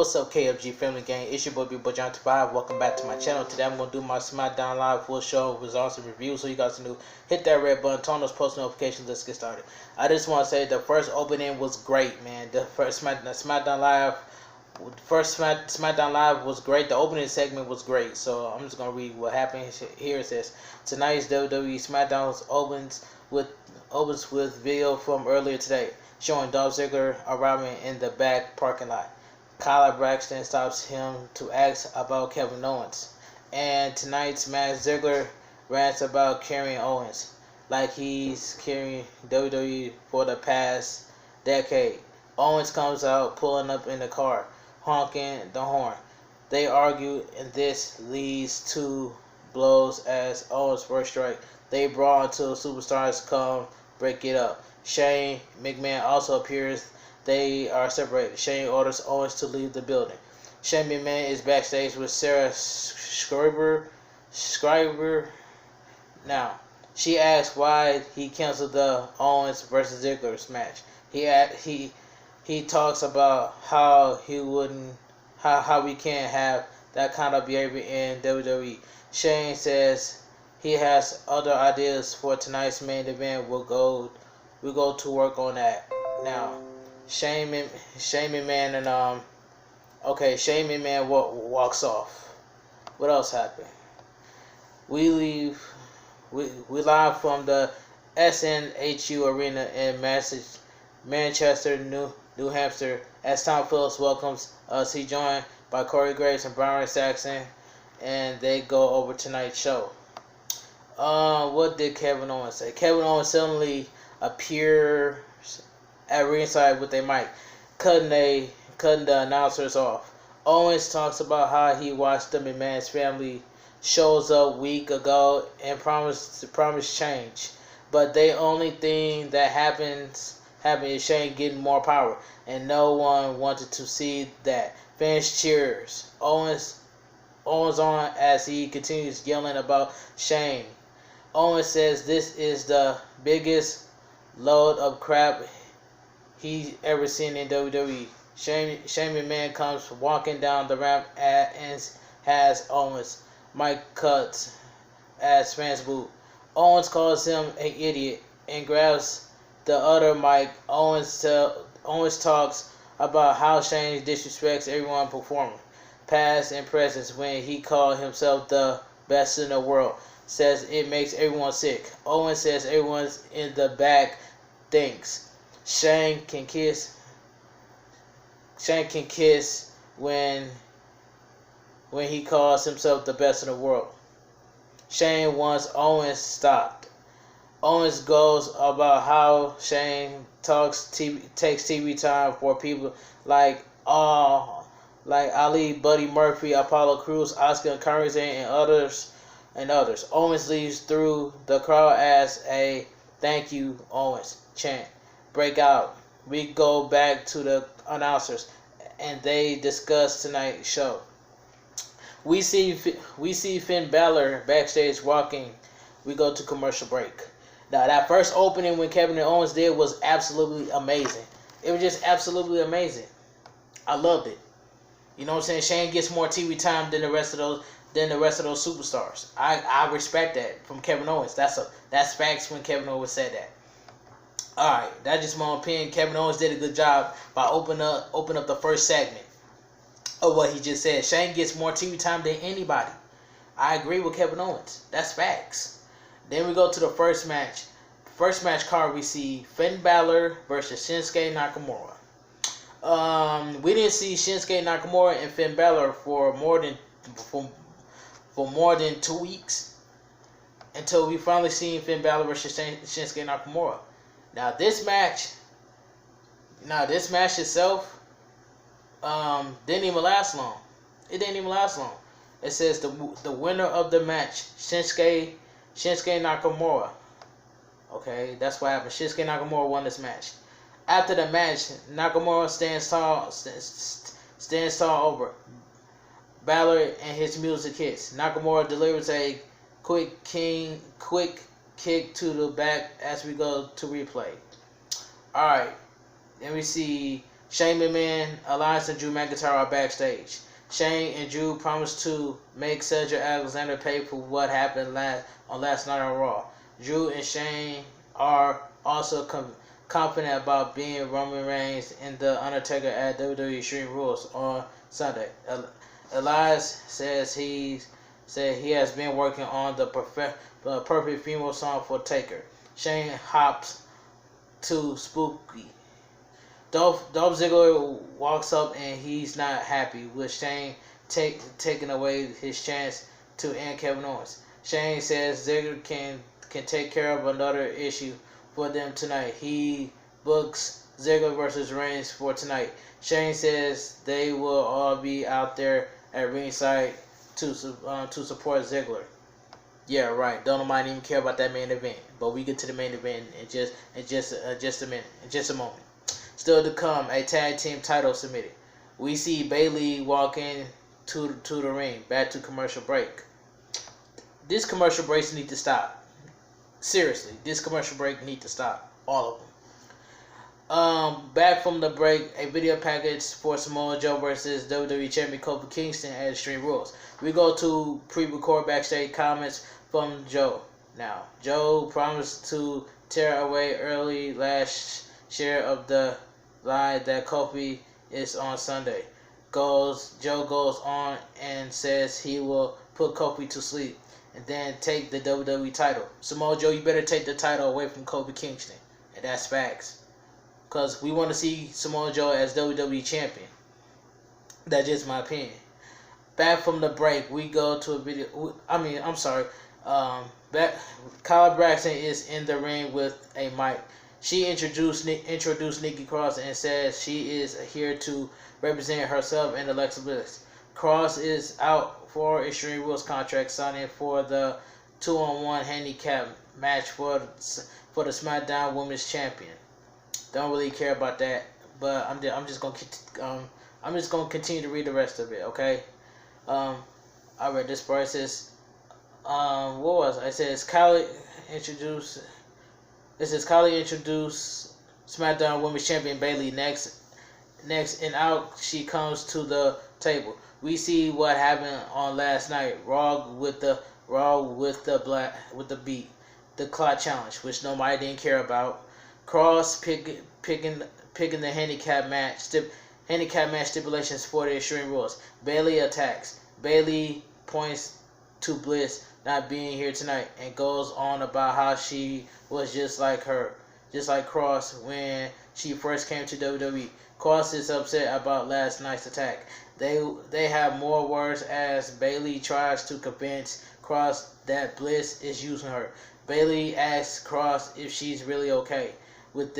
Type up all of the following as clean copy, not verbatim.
What's up, KFG Family Gang? It's your boy Big Boy John 5. Welcome back to my channel. Today I'm going to do my Smackdown Live full show results and reviews. So you guys can hit that red button, turn on those post notifications. Let's get started. I just want to say the first opening was great, man. The first Smackdown Live was great. The opening segment was great. So I'm just going to read what happened here. It says, tonight's WWE Smackdown opens with video from earlier today, showing Dolph Ziggler arriving in the back parking lot. Kyle Braxton stops him to ask about Kevin Owens. And tonight's match, Ziggler rants about carrying Owens like he's carrying WWE for the past decade. Owens comes out pulling up in the car, honking the horn. They argue, and this leads to blows as Owens first strike. They brawl until superstars come break it up. Shane McMahon also appears. They are separated. Shane orders Owens to leave the building. Shane McMahon is backstage with Sarah Scriber. Now, she asks why he canceled the Owens versus Ziggler match. He talks about how we can't have that kind of behavior in WWE. Shane says he has other ideas for tonight's main event. We'll go to work on that now. Shane McMahon walks off. What else happened? We live from the SNHU Arena in Manchester, New Hampshire, as Tom Phillips welcomes us. He joined by Corey Graves and Byron Saxton, and they go over tonight's show. What did Kevin Owens say? Kevin Owens suddenly appears at ringside with a mic, cutting the announcers off. Owens talks about how he watched the McMahon's family shows up week ago and promised change, but the only thing that happened is Shane getting more power, and no one wanted to see that. Fans cheers. Owens on as he continues yelling about Shane. Owens says this is the biggest load of crap he's ever seen in WWE. Shane McMahon comes walking down the ramp and has Owens. Mike cuts as fans boo. Owens calls him an idiot and grabs the other mic. Owens talks about how Shane disrespects everyone performing, past and present, when he called himself the best in the world. Says it makes everyone sick. Owens says everyone's in the back thinks Shane can kiss when he calls himself the best in the world. Shane wants Owens stopped. Owens goes about how Shane takes TV time for people like Ali, Buddy Murphy, Apollo Crews, Oscar Currency, and others. Owens leaves through the crowd as a "Thank you, Owens" chant break out. We go back to the announcers, and they discuss tonight's show. We see Finn Balor backstage walking. We go to commercial break. Now, that first opening when Kevin and Owens did was absolutely amazing. It was just absolutely amazing. I loved it. You know what I'm saying? Shane gets more TV time than the rest of those superstars. I respect that from Kevin Owens. That's facts when Kevin Owens said that. Alright, that's just my opinion. Kevin Owens did a good job by opening up the first segment of what he just said. Shane gets more TV time than anybody. I agree with Kevin Owens. That's facts. Then we go to the first match. First match card, we see Finn Balor versus Shinsuke Nakamura. We didn't see Shinsuke Nakamura and Finn Balor for more than 2 weeks until we finally seen Finn Balor versus Shinsuke Nakamura. Now this match itself didn't even last long. It didn't even last long. It says the winner of the match, Shinsuke Nakamura. Okay, that's what happened. Shinsuke Nakamura won this match. After the match, Nakamura stands tall over Balor and his music hits. Nakamura delivers a quick kick to the back as we go to replay. Alright, then we see Shane McMahon, Elias, and Drew McIntyre are backstage. Shane and Drew promised to make Cedric Alexander pay for what happened last night on Raw. Drew and Shane are also confident about being Roman Reigns and The Undertaker at WWE Extreme Rules on Sunday. Elias says he has been working on the perfect female song for Taker. Shane hops to Spooky. Dolph Ziggler walks up and he's not happy with Shane taking away his chance to end Kevin Owens. Shane says Ziggler can take care of another issue for them tonight. He books Ziggler versus Reigns for tonight. Shane says they will all be out there at ringside to support Ziggler. Yeah, right. Don't nobody even care about that main event. But we get to the main event in just a moment. Still to come, a tag team title submitted. We see Bayley walk in to the ring. Back to commercial break. This commercial breaks need to stop. Seriously, this commercial break need to stop. All of them. Back from the break, a video package for Samoa Joe versus WWE Champion Kofi Kingston at Extreme Rules. We go to pre-record backstage comments from Joe. Now, Joe promised to tear away early last share of the lie that Kofi is on Sunday. Joe goes on and says he will put Kofi to sleep and then take the WWE title. Samoa Joe, you better take the title away from Kofi Kingston. And that's facts. Because we want to see Samoa Joe as WWE Champion. That's just my opinion. Back from the break, we go to a video. Kyle Braxton is in the ring with a mic. She introduced Nikki Cross and says she is here to represent herself and Alexa Bliss. Cross is out for Extreme Rules contract signing for the 2-on-1 handicap match for the SmackDown Women's Champion. Don't really care about that, but I'm just gonna continue to read the rest of it. Okay. I read this part. It says, what was it? It says Kylie introduced. It says Kylie introduced SmackDown Women's Champion Bayley next, and out she comes to the table. We see what happened on last night. Raw with the beat, the clock challenge, which nobody didn't care about. Cross picking the handicap match stipulations for the Extreme Rules. Bayley attacks. Bayley points to Bliss not being here tonight and goes on about how she was just like Cross when she first came to WWE. Cross is upset about last night's attack. They have more words as Bayley tries to convince Cross that Bliss is using her. Bayley asks Cross if she's really okay with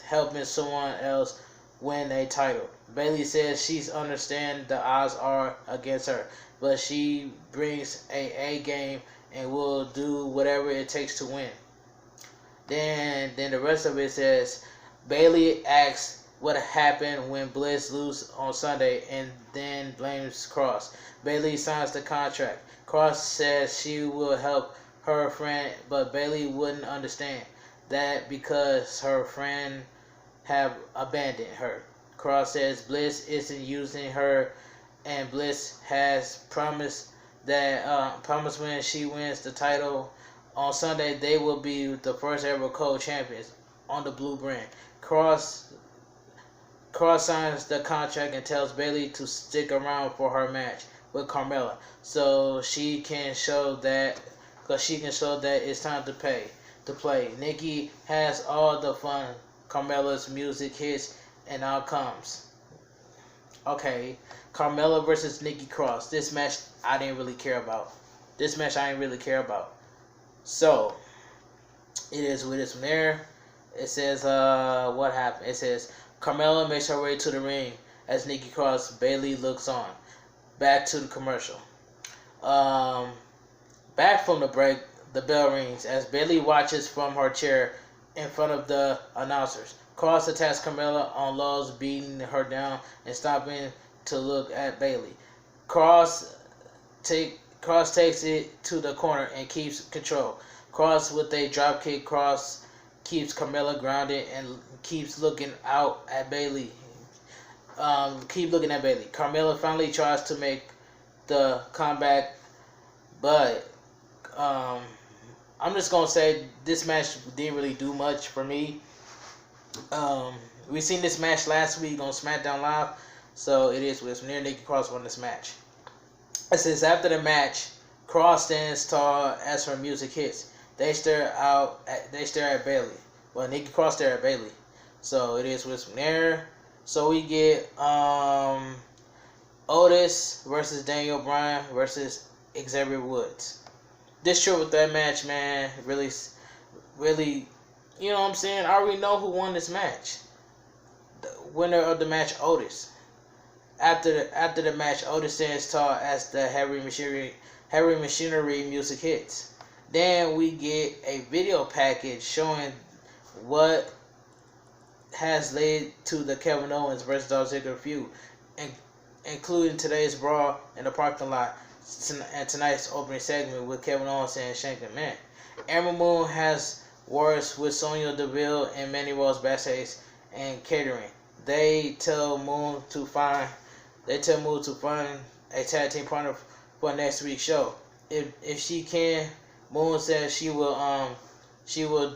helping someone else win a title. Bayley says she's understand the odds are against her, but she brings a game and will do whatever it takes to win. Then the rest of it says Bayley asks what happened when Bliss lose on Sunday and then blames Cross. Bayley signs the contract. Cross says she will help her friend, but Bayley wouldn't understand that because her friend have abandoned her. Cross says Bliss isn't using her, and Bliss has promised when she wins the title on Sunday, they will be the first ever co-champions on the blue brand. Cross signs the contract and tells Bayley to stick around for her match with Carmella, so she can show that it's time to play. Nikki has all the fun. Carmella's music hits and outcomes. Okay, Carmella versus Nikki Cross. This match I didn't really care about. So it is what it is from there. It says what happened. It says Carmella makes her way to the ring as Nikki Cross. Bayley looks on. Back to the commercial. Back from the break, the bell rings as Bayley watches from her chair in front of the announcers. Cross attacks Carmella on lows, beating her down and stopping to look at Bayley. Cross takes it to the corner and keeps control. Cross with a dropkick. Cross keeps Carmella grounded and keeps looking out at Bayley. Keep looking at Bayley. Carmella finally tries to make the comeback, but I'm just gonna say this match didn't really do much for me. We seen this match last week on SmackDown Live, so it is with near Nikki Cross won this match. It says after the match, Cross stands tall as her music hits. They stare at Bayley. Well, Nikki Cross stare at Bayley. So it is with there. So we get Otis versus Daniel Bryan versus Xavier Woods. This triple threat match, man, really, you know what I'm saying? I already know who won this match. The winner of the match, Otis. After the match, Otis stands tall as the heavy machinery music hits. Then we get a video package showing what has led to the Kevin Owens versus Dolph Ziggler feud, including today's brawl in the parking lot and tonight's opening segment with Kevin Owens and Shane McMahon. Ember Moon has words with Sonya Deville and Mandy Rose backstage and catering. They tell Moon to find a tag team partner for next week's show. If she can, Moon says she will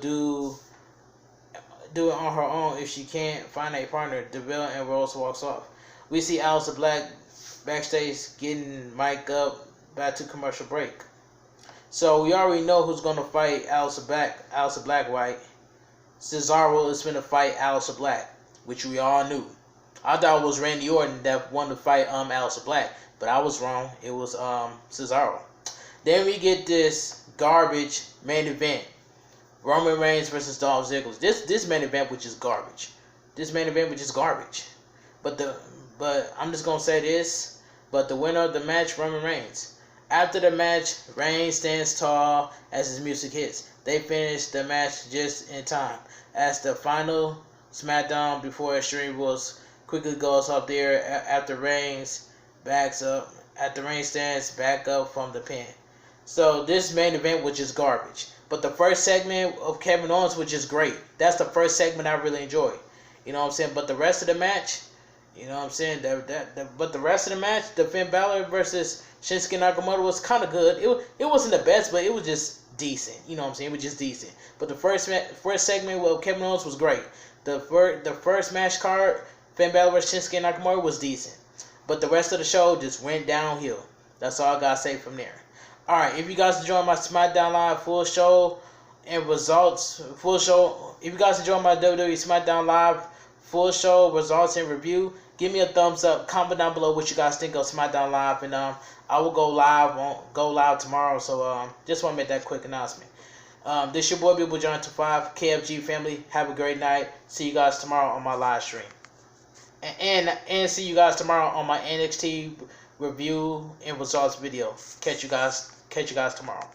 do it on her own. If she can't find a partner, Deville and Rose walks off. We see Aleister Black backstage getting mic'd up back to commercial break. So we already know who's gonna fight Aleister Black, right? Cesaro is gonna fight Aleister Black, which we all knew. I thought it was Randy Orton that wanted to fight Aleister Black, but I was wrong. It was Cesaro. Then we get this garbage main event. Roman Reigns versus Dolph Ziggler. This main event which is garbage. But I'm just gonna say this. But the winner of the match, Roman Reigns. After the match, Reigns stands tall as his music hits. They finish the match just in time. As the final SmackDown before Extreme Rules quickly goes up there after Reigns stands back up from the pin. So this main event which is garbage. But the first segment of Kevin Owens, which is great. That's the first segment I really enjoyed. You know what I'm saying? But the rest of the match, you know what I'm saying? But the rest of the match, the Finn Balor versus Shinsuke Nakamura was kind of good. It wasn't the best, but it was just decent. You know what I'm saying? It was just decent. But the first segment with Kevin Owens was great. The first match card, Finn Balor versus Shinsuke Nakamura, was decent. But the rest of the show just went downhill. That's all I gotta say from there. Alright, if you guys enjoyed my SmackDown Live full show and results, if you guys enjoyed my WWE Smackdown Live full show results and review, give me a thumbs up. Comment down below what you guys think of SmackDown Live, and I will go live tomorrow. So just want to make that quick announcement. This your boy People John 25 KFG family. Have a great night. See you guys tomorrow on my live stream, and see you guys tomorrow on my NXT review and results video. Catch you guys tomorrow.